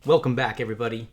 Welcome back, everybody,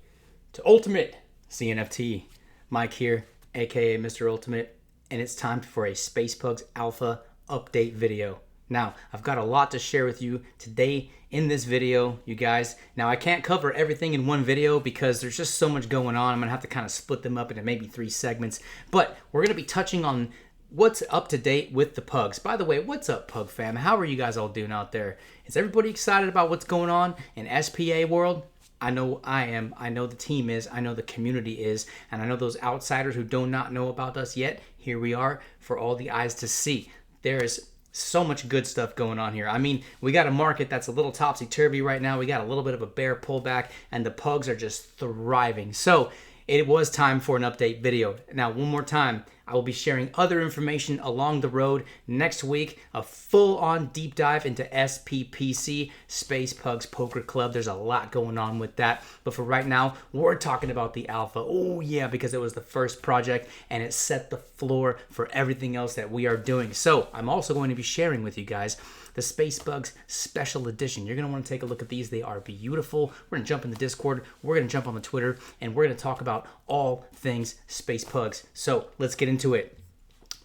to Ultimate CNFT. Mike here, aka Mr. Ultimate, and it's time for a Space Pugs Alpha update video. Now, I've got a lot to share with you today in this video, you guys. Now, I can't cover everything in one video because there's just so much going on. I'm going to have to kind of split them up into maybe 3 segments, but we're going to be touching on what's up to date with the Pugs. By the way, what's up, Pug fam? How are you guys all doing out there? Is everybody excited about what's going on in SPA world? I know I am. I know the team is. I know the community is. And I know those outsiders who do not know about us yet. Here we are for all the eyes to see. There is so much good stuff going on here. I mean, we got a market that's a little topsy-turvy right now. We got a little bit of a bear pullback, and the Pugs are just thriving. So it was time for an update video. Now, one more time, I will be sharing other information along the road next week, a full-on deep dive into SPPC, Space Pugs Poker Club. There's a lot going on with that. But for right now, we're talking about the Alpha. Oh, yeah, because it was the first project, and it set the floor for everything else that we are doing. So I'm also going to be sharing with you guys the Space Pugs Special Edition. You're going to want to take a look at these. They are beautiful. We're going to jump in the Discord. We're going to jump on the Twitter, and we're going to talk about all things Space Pugs. So let's get into it.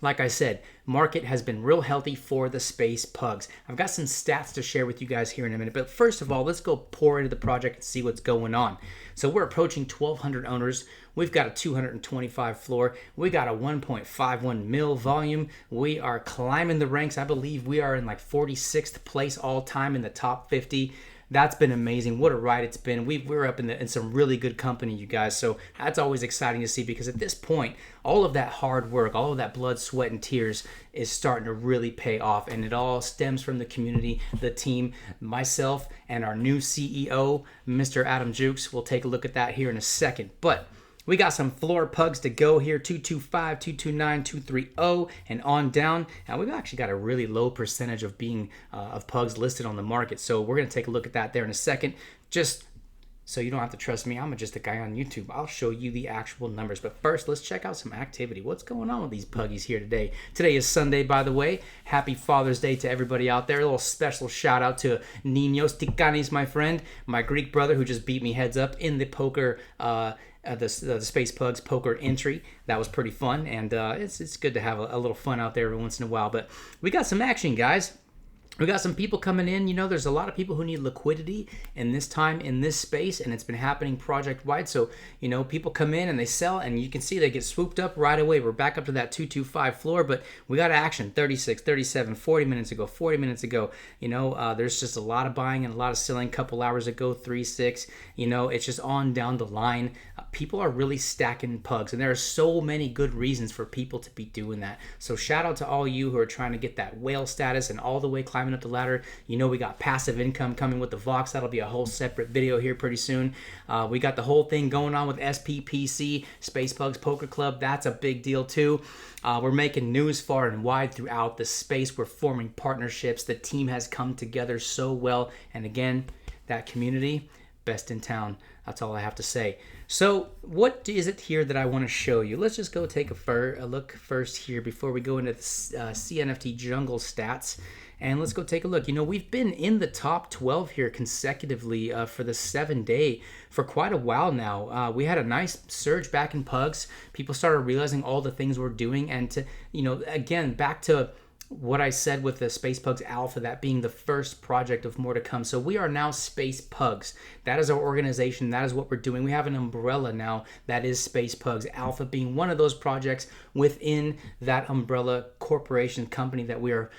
Like I said, market has been real healthy for the Space Pugs. I've got some stats to share with you guys here in a minute, but first of all, let's go pour into the project and see what's going on. So we're approaching 1,200 owners. We've got a 225 floor. We got a 1.51 mil volume. We are climbing the ranks. I believe we are in like 46th place all time in the top 50. That's been amazing. What a ride it's been. We're up in some really good company, you guys. So that's always exciting to see, because at this point, all of that hard work, all of that blood, sweat, and tears is starting to really pay off. And it all stems from the community, the team, myself, and our new CEO, Mr. Adam Jukes. We'll take a look at that here in a second. But we got some floor Pugs to go here, 225, 229, 230, and on down. Now, we've actually got a really low percentage of being of Pugs listed on the market, so we're going to take a look at that there in a second. Just so you don't have to trust me, I'm just a guy on YouTube. I'll show you the actual numbers. But first, let's check out some activity. What's going on with these Puggies here today? Today is Sunday, by the way. Happy Father's Day to everybody out there. A little special shout out to Ninos Tikanis, my friend, my Greek brother who just beat me heads up in the poker the Space Pugs poker entry. That was pretty fun, and it's good to have a little fun out there every once in a while. But we got some action, guys. We got some people coming in. You know, there's a lot of people who need liquidity in this time, in this space, and it's been happening project-wide. So, you know, people come in and they sell, and you can see they get swooped up right away. We're back up to that 225 floor, but we got action 36, 37, 40 minutes ago. You know, there's just a lot of buying and a lot of selling. Couple hours ago, 3-6. You know, it's just on down the line. People are really stacking Pugs, and there are so many good reasons for people to be doing that. So shout out to all you who are trying to get that whale status and all the way climbing up the ladder. You know, we got passive income coming with the Vox. That'll be a whole separate video here pretty soon. We got the whole thing going on with SPPC, Space Pugs Poker Club. That's a big deal too. We're making news far and wide throughout the space. We're forming partnerships. The team has come together so well. And again, that community, best in town. That's all I have to say. So what is it here that I want to show you? Let's just go take a look first here before we go into the CNFT jungle stats. And let's go take a look. You know, we've been in the top 12 here consecutively for the 7-day for quite a while now. We had a nice surge back in Pugs. People started realizing all the things we're doing. And to, you know, again, back to what I said with the Space Pugs Alpha, that being the first project of more to come. So we are now Space Pugs. That is our organization. That is what we're doing. We have an umbrella now that is Space Pugs Alpha, being one of those projects within that umbrella corporation company that we are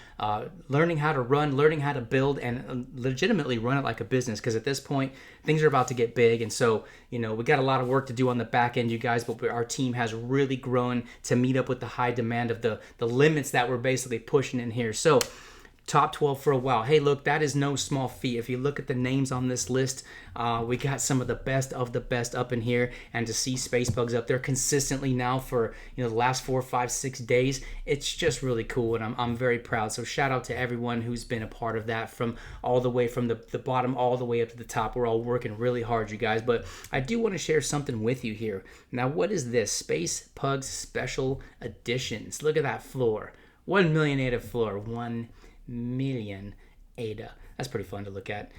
learning how to run, learning how to build, and legitimately run it like a business. Because at this point, things are about to get big. And so, you know, we got a lot of work to do on the back end, you guys, but our team has really grown to meet up with the high demand of the limits that we're basically pushing in here. So top 12 for a while. Hey, look, that is no small feat. If you look at the names on this list, we got some of the best up in here, and to see Space Pugs up there consistently now for, you know, the last 4, 5, 6 days, it's just really cool, and I'm very proud. So shout out to everyone who's been a part of that, from all the way from the bottom all the way up to the top. We're all working really hard, you guys, but I do want to share something with you here. Now, what is this? Space Pugs Special Editions. Look at that floor. 1 million ADA floor. 1 million ADA. That's pretty fun to look at.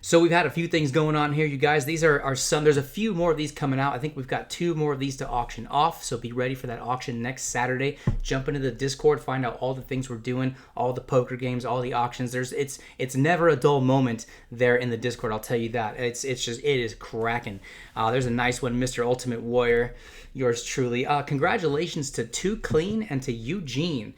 So we've had a few things going on here, you guys. These are some. There's a few more of these coming out. I think we've got 2 more of these to auction off. So be ready for that auction next Saturday. Jump into the Discord, find out all the things we're doing, all the poker games, all the auctions. It's never a dull moment there in the Discord. I'll tell you that. It is cracking. There's a nice one, Mr. Ultimate Warrior. Yours truly. Congratulations to Too Clean and to Eugene.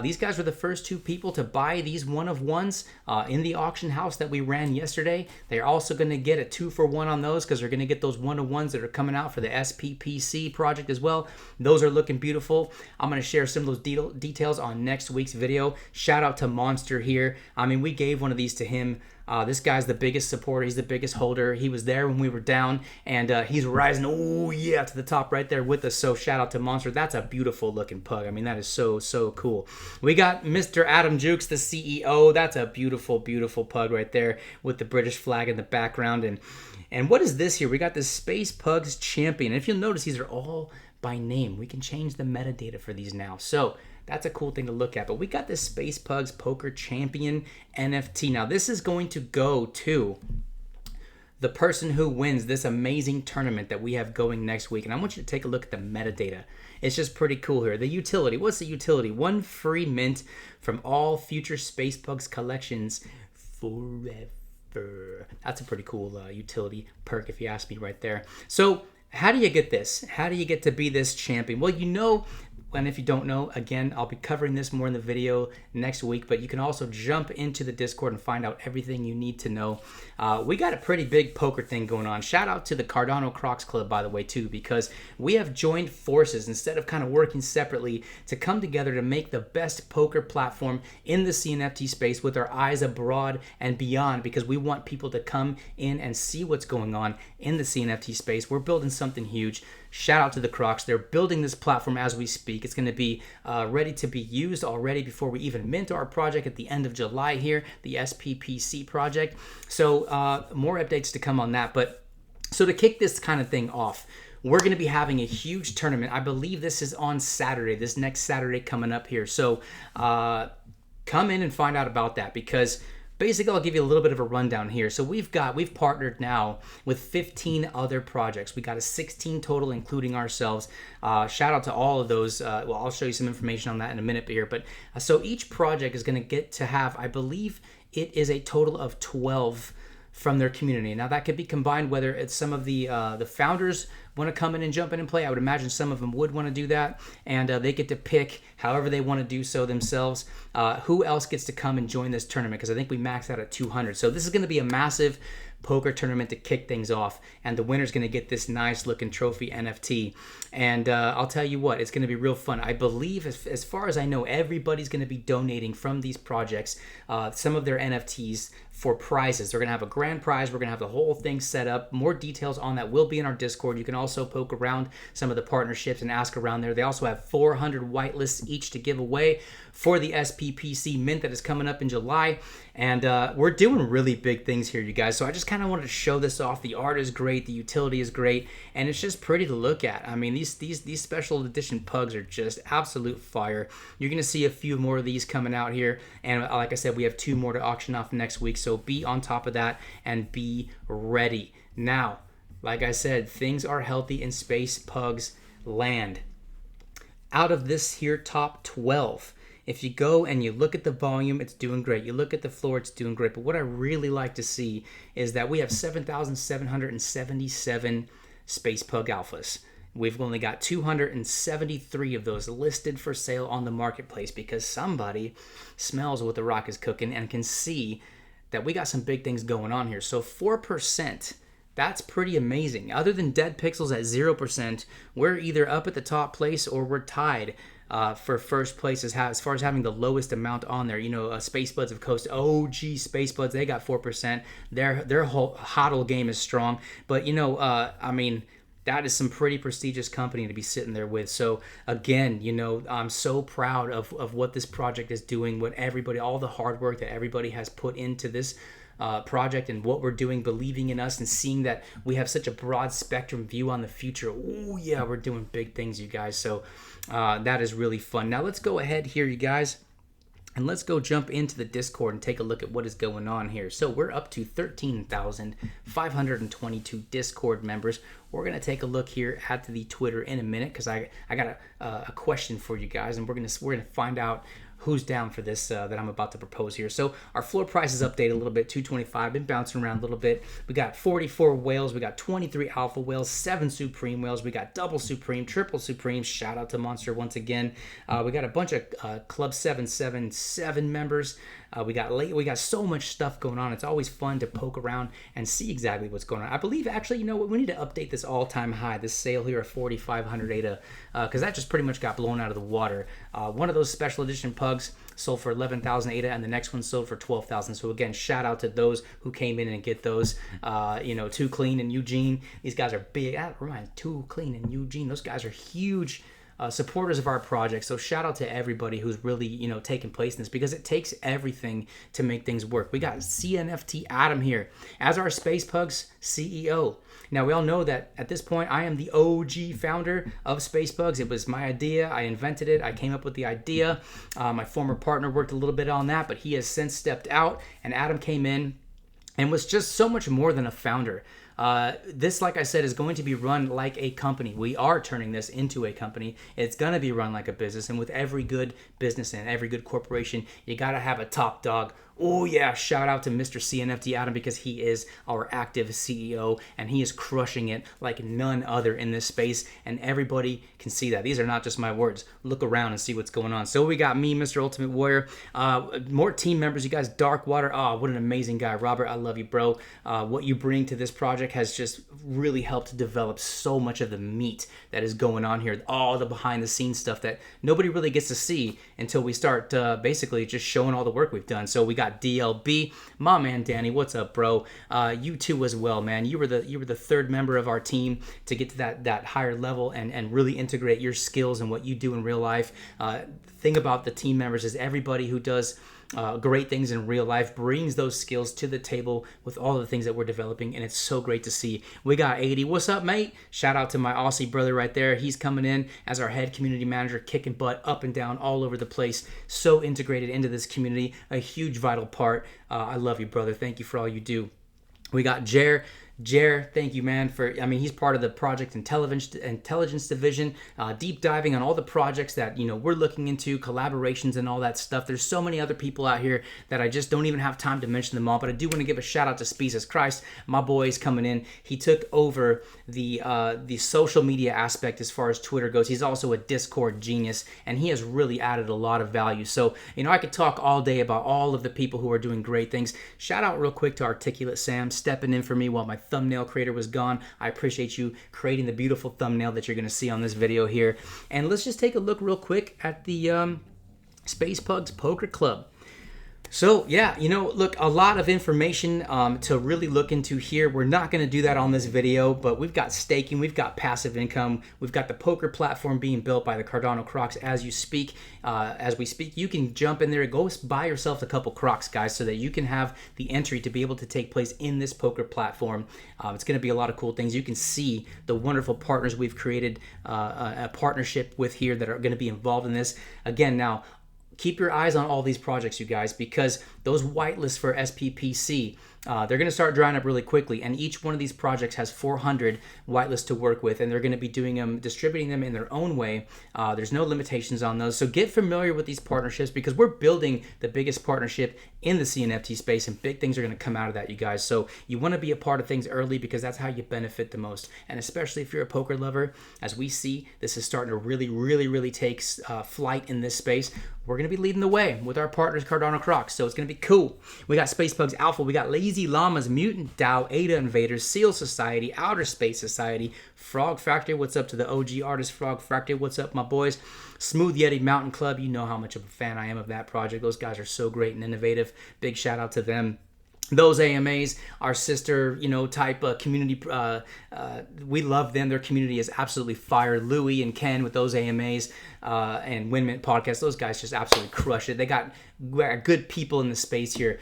These guys were the first 2 people to buy these one-of-ones in the auction house that we ran yesterday. They're also going to get a 2-for-1 on those because they're going to get those one-of-ones that are coming out for the SPPC project as well. Those are looking beautiful. I'm going to share some of those details on next week's video. Shout out to Monster here. I mean, we gave one of these to him. This guy's the biggest supporter. He's the biggest holder. He was there when we were down, and he's rising, to the top right there with us. So shout out to Monster. That's a beautiful looking pug. I mean, that is so cool. We got Mr. Adam Jukes, the CEO. That's a beautiful, beautiful pug right there with the British flag in the background. And what is this here? We got the Space Pugs Champion. And if you'll notice, these are all by name. We can change the metadata for these now. So that's a cool thing to look at. But we got this Space Pugs Poker Champion NFT. Now, this is going to go to the person who wins this amazing tournament that we have going next week. And I want you to take a look at the metadata. It's just pretty cool here. The utility. What's the utility? 1 free mint from all future Space Pugs collections forever. That's a pretty cool utility perk, if you ask me, right there. So how do you get this? How do you get to be this champion? Well, you know, and if you don't know, again, I'll be covering this more in the video next week, but you can also jump into the Discord and find out everything you need to know. We got a pretty big poker thing going on. Shout out to the Cardano Crocs Club, by the way, too, because we have joined forces instead of kind of working separately to come together to make the best poker platform in the CNFT space with our eyes abroad and beyond, because we want people to come in and see what's going on in the CNFT space. We're building something huge. Shout out to the Crocs. They're building this platform as we speak. It's going to be ready to be used already before we even mint our project at the end of July here, the SPPC project. So more updates to come on that. But so to kick this kind of thing off, we're going to be having a huge tournament. I believe this is on Saturday, this next Saturday coming up here. So come in and find out about that, because basically, I'll give you a little bit of a rundown here. So we've partnered now with 15 other projects. We got a 16 total, including ourselves. Shout out to all of those. Well, I'll show you some information on that in a minute here. But so each project is going to get to have, I believe, it is a total of 12 from their community. Now that could be combined, whether it's some of the founders want to come in and jump in and play. I would imagine some of them would want to do that, and they get to pick however they want to do so themselves. Who else gets to come and join this tournament? Because I think we maxed out at 200. So this is going to be a massive poker tournament to kick things off, and the winner's going to get this nice looking trophy NFT. And I'll tell you what, it's going to be real fun. I believe, as far as I know, everybody's going to be donating from these projects some of their NFTs for prizes. They're going to have a grand prize. We're going to have the whole thing set up. More details on that will be in our Discord. You can also poke around some of the partnerships and ask around there. They also have 400 whitelists each to give away for the SPPC mint that is coming up in July. And we're doing really big things here, you guys. So I just kind of wanted to show this off. The art is great. The utility is great. And it's just pretty to look at. I mean, these special edition pugs are just absolute fire. You're going to see a few more of these coming out here. And like I said, we have 2 more to auction off next week. So be on top of that and be ready. Now, like I said, things are healthy in Space Pugs land. Out of this here top 12, if you go and you look at the volume, it's doing great. You look at the floor, it's doing great. But what I really like to see is that we have 7,777 Space Pug Alphas. We've only got 273 of those listed for sale on the marketplace because somebody smells what the rock is cooking and can see that we got some big things going on here. So 4%, that's pretty amazing. Other than Dead Pixels at 0%, we're either up at the top place or we're tied for first place as far as having the lowest amount on there. You know, Space Buds of Coast, OG Space Buds, they got 4%. Their whole HODL game is strong. But, you know, I mean, that is some pretty prestigious company to be sitting there with. So again, you know, I'm so proud of what this project is doing, what everybody, all the hard work that everybody has put into this project and what we're doing, believing in us and seeing that we have such a broad spectrum view on the future. Oh yeah, we're doing big things, you guys. So that is really fun. Now let's go ahead here, you guys, And let's go jump into the Discord and take a look at what is going on here. So we're up to 13,522 Discord members. We're going to take a look here at the Twitter in a minute because I got a question for you guys, and we're gonna find out who's down for this that I'm about to propose here. So our floor price is updated a little bit, 225, been bouncing around a little bit. We got 44 whales, we got 23 alpha whales, 7 supreme whales, we got double supreme, triple supreme. Shout out to Monster once again. We got a bunch of Club 777 members. We got so much stuff going on. It's always fun to poke around and see exactly what's going on. I believe, actually, you know what? We need to update this all-time high, this sale here of 4,500 ADA, because that just pretty much got blown out of the water. One of those special edition pugs sold for 11,000 ADA, and the next one sold for 12,000. So again, shout out to those who came in and get those. Too Clean and Eugene. These guys are big. That reminds me, Too Clean and Eugene. Those guys are huge supporters of our project. So shout out to everybody who's really, taking place in this, because it takes everything to make things work. We got CNFT Adam here as our Space Pugs CEO. Now, we all know that at this point, I am the OG founder of Space Pugs. It was my idea. I invented it. I came up with the idea. My former partner worked a little bit on that, but he has since stepped out, and Adam came in and was just so much more than a founder. This, like I said, is going to be run like a company. We are turning this into a company. It's going to be run like a business. And with every good business and every good corporation, you got to have a top dog. Oh yeah, shout out to Mr. CNFT Adam, because he is our active CEO and he is crushing it like none other in this space, and everybody can see that. These are not just my words. Look around and see what's going on. So we got me, Mr. Ultimate Warrior, more team members, you guys. Darkwater, what an amazing guy. Robert, I love you, bro. What you bring to this project has just really helped develop so much of the meat that is going on here, all the behind the scenes stuff that nobody really gets to see until we start basically just showing all the work we've done. So we got DLB, my man Danny, what's up, bro? You too as well, man. You were the third member of our team to get to that higher level and really integrate your skills and what you do in real life. Thing about the team members is everybody who does great things in real life brings those skills to the table with all the things that we're developing, and it's so great to see. We got 80. What's up, mate? Shout out to my Aussie brother right there. He's coming in as our head community manager, kicking butt up and down all over the place. So integrated into this community, a huge vital part. I love you, brother. Thank you for all you do. We got Jer, thank you, man, he's part of the project intelligence division, deep diving on all the projects that, we're looking into, collaborations and all that stuff. There's so many other people out here that I just don't even have time to mention them all, but I do want to give a shout out to Species Christ. My boy's coming in. He took over the social media aspect as far as Twitter goes. He's also a Discord genius, and he has really added a lot of value. So, I could talk all day about all of the people who are doing great things. Shout out real quick to Articulate Sam, stepping in for me while my thumbnail creator was gone. I appreciate you creating the beautiful thumbnail that you're going to see on this video here. And let's just take a look real quick at the Space Pugs Poker Club. So yeah, look, a lot of information to really look into here. We're not going to do that on this video, but we've got staking, we've got passive income, we've got the poker platform being built by the Cardano Crocs as we speak. You can jump in there, go buy yourself a couple Crocs, guys, so that you can have the entry to be able to take place in this poker platform. It's going to be a lot of cool things. You can see the wonderful partners we've created a partnership with here that are going to be involved in this. Again, now, keep your eyes on all these projects, you guys, because those whitelists for SPPC, they're going to start drying up really quickly, and each one of these projects has 400 whitelists to work with, and they're going to be distributing them in their own way. There's no limitations on those, so get familiar with these partnerships, because we're building the biggest partnership in the CNFT space, and big things are going to come out of that, you guys. So you want to be a part of things early, because that's how you benefit the most, and especially if you're a poker lover. As we see, this is starting to really, really, really take flight in this space. We're going to be leading the way with our partners, Cardano Crocs, so it's going to be cool. We got Space Pugs Alpha, we got Lazy Llamas, Mutant DAO, Ada Invaders, Seal Society, Outer Space Society, Frog Factory, what's up to the OG artist Frog Factory, what's up, my boys? Smooth Yeti Mountain Club, you know how much of a fan I am of that project. Those guys are so great and innovative. Big shout out to them. Those AMAs, our sister, type community, we love them. Their community is absolutely fire. Louie and Ken with those AMAs and Windmint Podcast, those guys just absolutely crush it. They got good people in the space here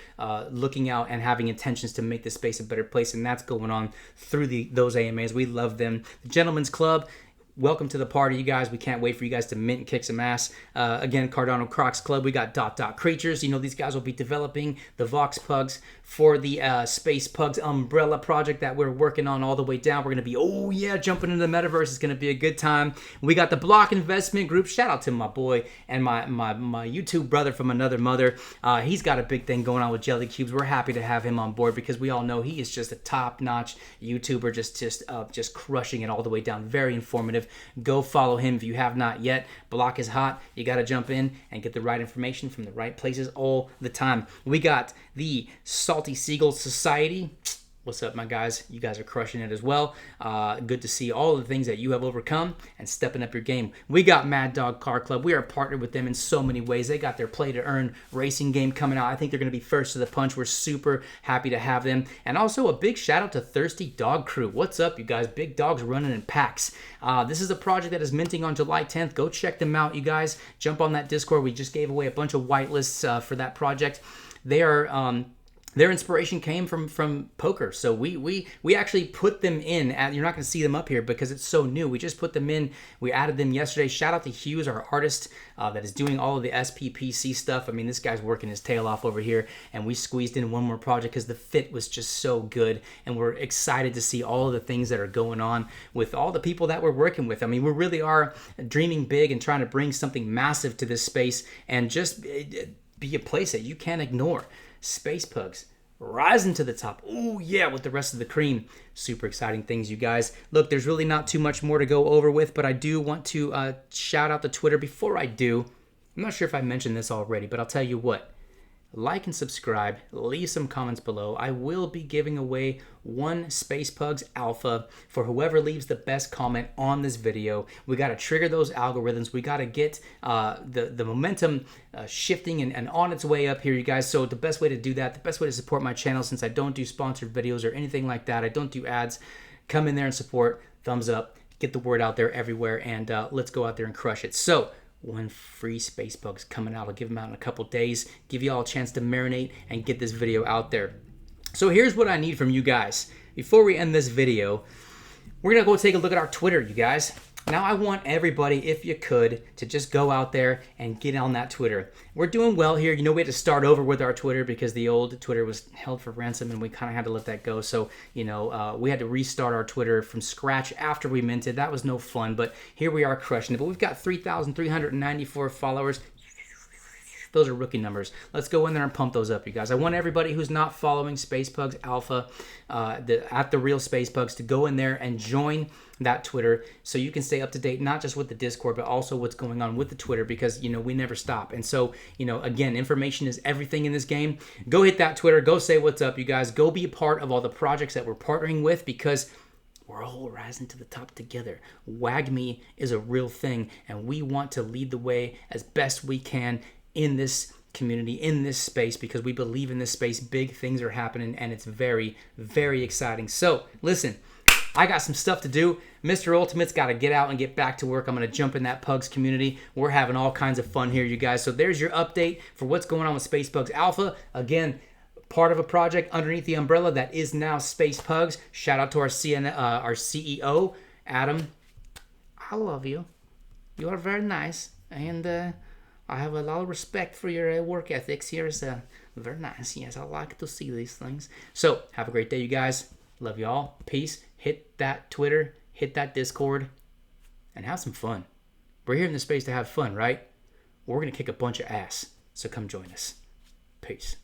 looking out and having intentions to make this space a better place, and that's going on through those AMAs. We love them. The Gentlemen's Club, welcome to the party, you guys. We can't wait for you guys to mint and kick some ass. Again, Cardano Crocs Club, we got Creatures. You know, these guys will be developing the Vox Pugs for the Space Pugs umbrella project that we're working on all the way down. We're going to be, jumping into the metaverse. It's going to be a good time. We got the Block Investment Group. Shout out to my boy and my YouTube brother from another mother. He's got a big thing going on with Jelly Cubes. We're happy to have him on board because we all know he is just a top-notch YouTuber, just crushing it all the way down. Very informative. Go follow him if you have not yet. Block is hot. You got to jump in and get the right information from the right places all the time. We got the Salty Seagull Society. What's up, my guys? You guys are crushing it as well. Good to see all the things that you have overcome and stepping up your game. We got Mad Dog Car Club. We are partnered with them in so many ways. They got their play to earn racing game coming out. I think they're going to be first to the punch. We're super happy to have them. And also a big shout out to Thirsty Dog Crew. What's up, you guys? Big dogs running in packs. This is a project that is minting on July 10th. Go check them out, you guys. Jump on that Discord. We just gave away a bunch of whitelists for that project. They are... Their inspiration came from poker. So we actually put them in. You're not going to see them up here because it's so new. We just put them in. We added them yesterday. Shout out to Hughes, our artist that is doing all of the SPPC stuff. I mean, this guy's working his tail off over here. And we squeezed in one more project because the fit was just so good. And we're excited to see all of the things that are going on with all the people that we're working with. I mean, we really are dreaming big and trying to bring something massive to this space and just be a place that you can't ignore. Space Pugs rising to the top. Oh yeah, with the rest of the cream. Super exciting things, you guys. Look, there's really not too much more to go over with, but I do want to shout out the Twitter. Before I do, I'm not sure if I mentioned this already, but I'll tell you what. Like and subscribe. Leave some comments below. I will be giving away one Space Pugs Alpha for whoever leaves the best comment on this video. We got to trigger those algorithms. We got to get the momentum shifting and on its way up here, you guys. So the best way to do that, the best way to support my channel, since I don't do sponsored videos or anything like that, I don't do ads, come in there and support. Thumbs up. Get the word out there everywhere, and let's go out there and crush it. So one free Space Pugs coming out. I'll give them out in a couple days. Give you all a chance to marinate and get this video out there. So here's what I need from you guys. Before we end this video, we're going to go take a look at our Twitter, you guys. Now I want everybody, if you could, to just go out there and get on that Twitter. We're doing well here. You know, we had to start over with our Twitter because the old Twitter was held for ransom and we kind of had to let that go. So, you know, we had to restart our Twitter from scratch after we minted. That was no fun, but here we are crushing it. But we've got 3,394 followers. Those are rookie numbers. Let's go in there and pump those up, you guys. I want everybody who's not following Space Pugs Alpha at the real Space Pugs to go in there and join that Twitter so you can stay up to date, not just with the Discord, but also what's going on with the Twitter, because, you know, we never stop. And so, you know, again, information is everything in this game. Go hit that Twitter. Go say what's up, you guys. Go be a part of all the projects that we're partnering with, because we're all rising to the top together. WAGME is a real thing, and we want to lead the way as best we can in this community, in this space, because we believe in this space. Big things are happening, and it's very, very exciting. So, listen, I got some stuff to do. Mr. Ultimate's got to get out and get back to work. I'm going to jump in that Pugs community. We're having all kinds of fun here, you guys. So there's your update for what's going on with Space Pugs Alpha. Again, part of a project underneath the umbrella that is now Space Pugs. Shout out to our CEO, Adam. I love you. You are very nice, and I have a lot of respect for your work ethics here. It's very nice. Yes, I like to see these things. So have a great day, you guys. Love you all. Peace. Hit that Twitter. Hit that Discord. And have some fun. We're here in this space to have fun, right? We're going to kick a bunch of ass. So come join us. Peace.